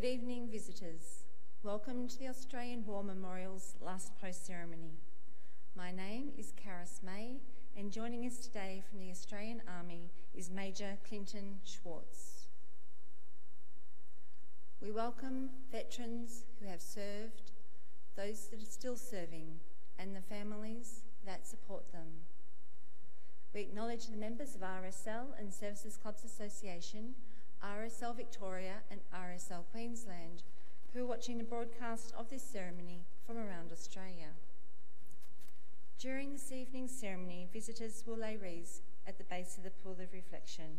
Good evening, visitors. Welcome to the Australian War Memorial's last post ceremony. My name is Karis May, and joining us today from the Australian Army is Major Clinton Schwartz. We welcome veterans who have served, those that are still serving, and the families that support them. We acknowledge the members of RSL and Services Clubs Association, RSL Victoria and RSL Queensland, who are watching the broadcast of this ceremony from around Australia. During this evening's ceremony, visitors will lay wreaths at the base of the Pool of Reflection.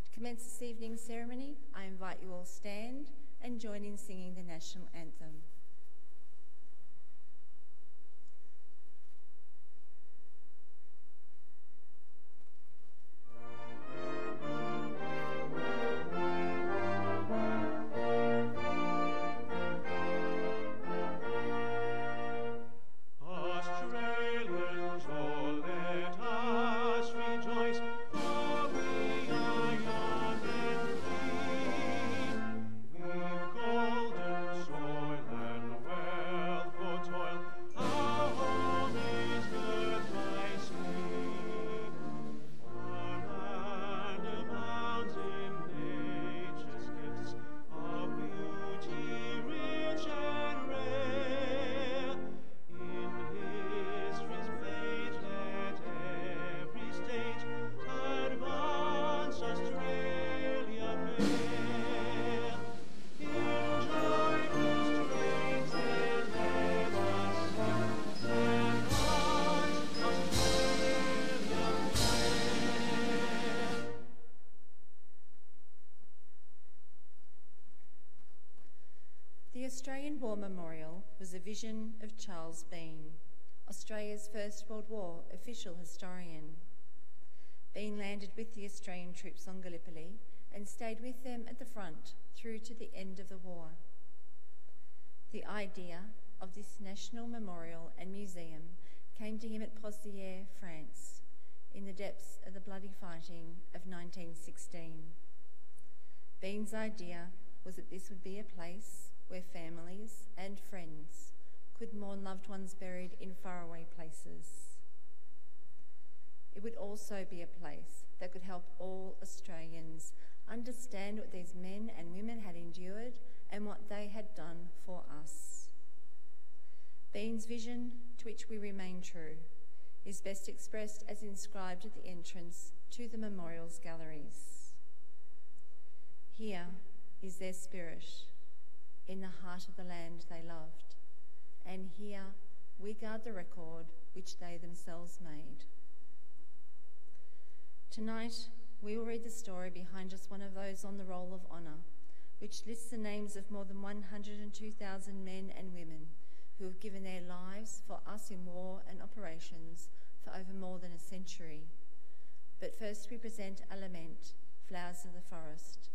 To commence this evening's ceremony, I invite you all stand and join in singing the National Anthem. The Australian War Memorial was a vision of Charles Bean, Australia's First World War official historian. Bean landed with the Australian troops on Gallipoli and stayed with them at the front through to the end of the war. The idea of this national memorial and museum came to him at Pozieres, France, in the depths of the bloody fighting of 1916. Bean's idea was that this would be a place where families and friends could mourn loved ones buried in faraway places. It would also be a place that could help all Australians understand what these men and women had endured and what they had done for us. Bean's vision, to which we remain true, is best expressed as inscribed at the entrance to the memorial's galleries. Here is their spirit, in the heart of the land they loved, and here we guard the record which they themselves made. Tonight, we will read the story behind just one of those on the Roll of Honour, which lists the names of more than 102,000 men and women who have given their lives for us in war and operations for over more than a century. But first we present a lament, Flowers of the Forest.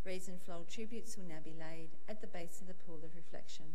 Wreaths and floral tributes will now be laid at the base of the Pool of Reflection.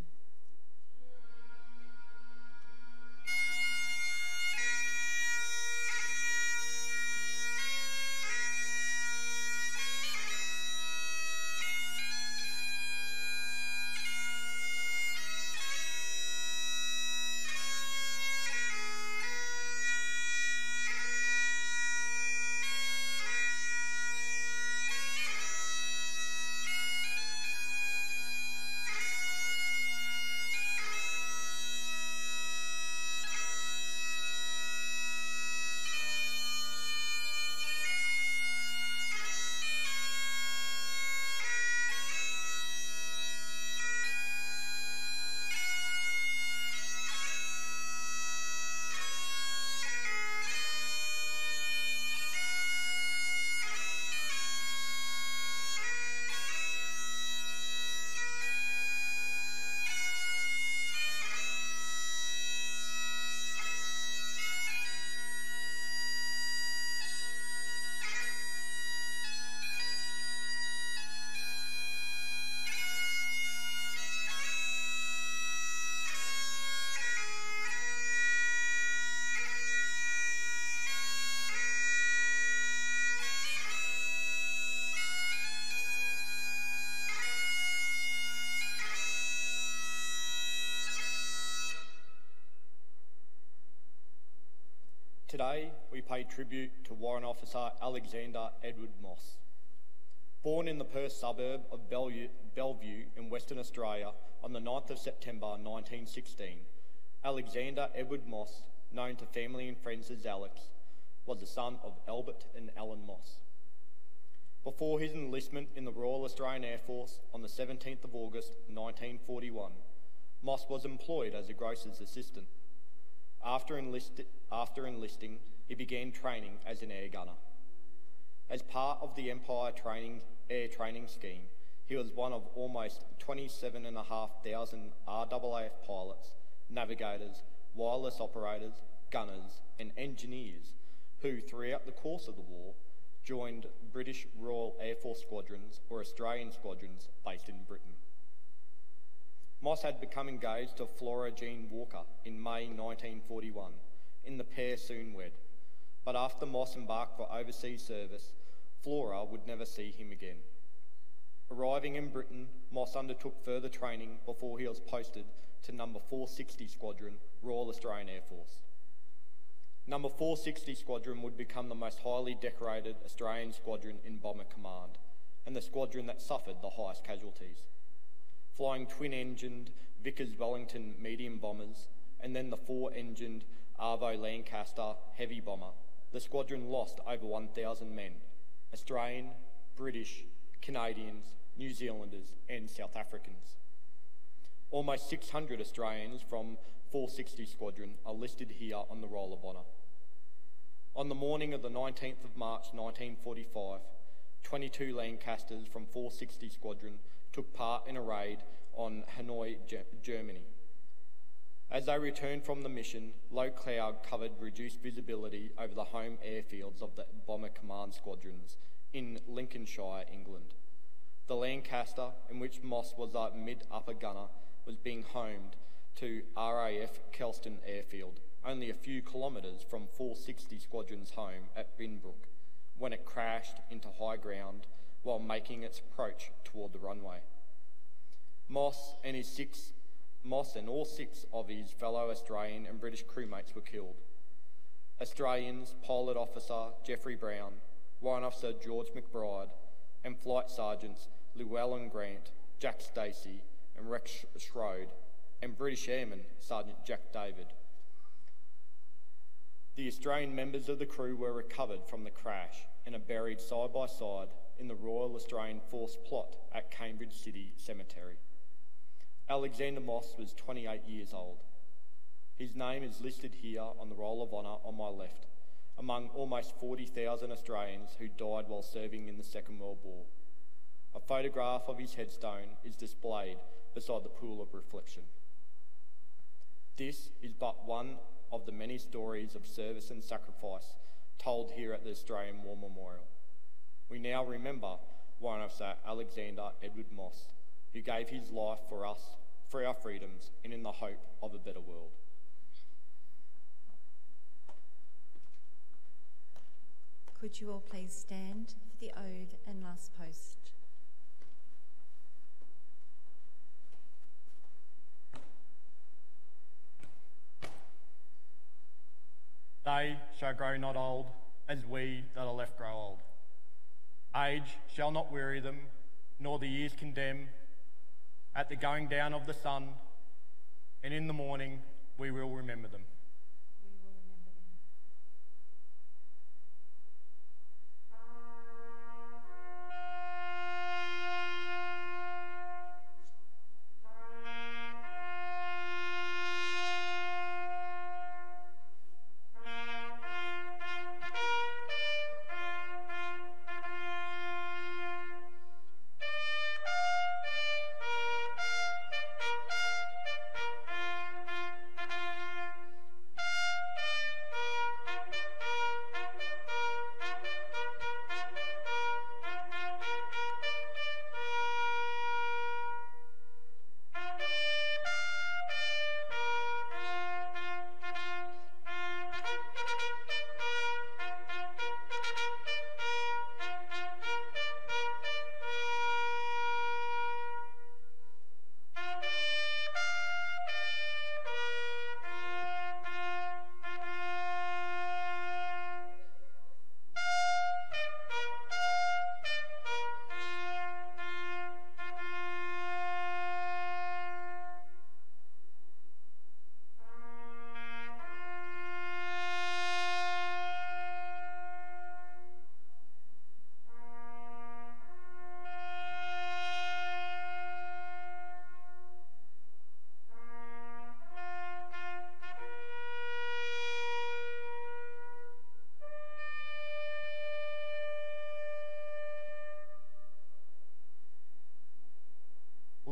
Today, we pay tribute to Warrant Officer Alexander Edward Moss. Born in the Perth suburb of Bellevue in Western Australia on the 9th of September 1916, Alexander Edward Moss, known to family and friends as Alex, was the son of Albert and Ellen Moss. Before his enlistment in the Royal Australian Air Force on the 17th of August 1941, Moss was employed as a grocer's assistant. After enlisting, he began training as an air gunner. As part of the Empire Air Training Scheme, he was one of almost 27,500 RAAF pilots, navigators, wireless operators, gunners and engineers who, throughout the course of the war, joined British Royal Air Force squadrons or Australian squadrons based in Britain. Moss had become engaged to Flora Jean Walker in May 1941, and the pair soon wed. But after Moss embarked for overseas service, Flora would never see him again. Arriving in Britain, Moss undertook further training before he was posted to Number 460 Squadron, Royal Australian Air Force. Number 460 Squadron would become the most highly decorated Australian squadron in Bomber Command, and the squadron that suffered the highest casualties. Flying twin-engined Vickers Wellington medium bombers, and then the four-engined Arvo Lancaster heavy bomber, the squadron lost over 1,000 men, Australian, British, Canadians, New Zealanders and South Africans. Almost 600 Australians from 460 Squadron are listed here on the Roll of Honour. On the morning of the 19th of March 1945, 22 Lancasters from 460 Squadron took part in a raid on Hanoi, Germany. As they returned from the mission, low cloud covered reduced visibility over the home airfields of the Bomber Command Squadrons in Lincolnshire, England. The Lancaster, in which Moss was a mid-upper gunner, was being homed to RAF Kelston Airfield, only a few kilometres from 460 Squadron's home at Binbrook, when it crashed into high ground while making its approach toward the runway. Moss and all six of his fellow Australian and British crewmates were killed. Australians Pilot Officer Geoffrey Brown, Warrant Officer George McBride, and Flight Sergeants Llewellyn Grant, Jack Stacey and Rex Schrode, and British Airman Sergeant Jack David. The Australian members of the crew were recovered from the crash and are buried side by side in the Royal Australian Force plot at Cambridge City Cemetery. Alexander Moss was 28 years old. His name is listed here on the Roll of Honour on my left, among almost 40,000 Australians who died while serving in the Second World War. A photograph of his headstone is displayed beside the pool of reflection. This is but one of the many stories of service and sacrifice told here at the Australian War Memorial. We now remember Warrant Officer Alexander Edward Moss, who gave his life for us, for our freedoms, and in the hope of a better world. Could you all please stand for the ode and last post? They shall grow not old, as we that are left grow old. Age shall not weary them, nor the years condemn. At the going down of the sun, and in the morning we will remember them.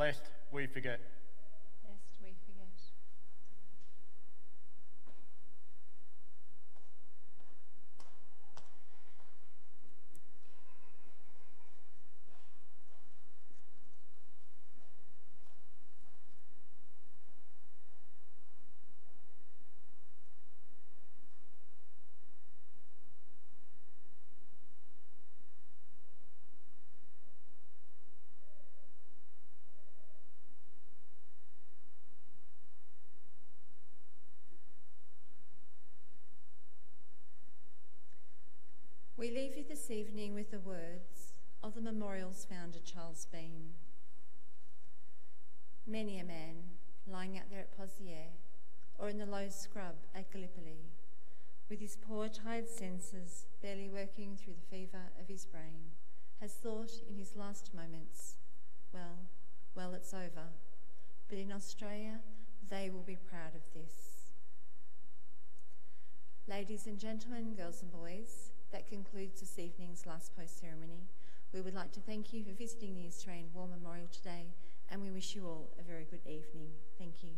lest we forget. Lest we forget. We leave you this evening with the words of the memorial's founder, Charles Bean. Many a man lying out there at Pozières or in the low scrub at Gallipoli, with his poor tired senses barely working through the fever of his brain, has thought in his last moments, well, it's over, but in Australia they will be proud of this. Ladies and gentlemen, girls and boys, that concludes this evening's last post ceremony. We would like to thank you for visiting the Australian War Memorial today, and we wish you all a very good evening. Thank you.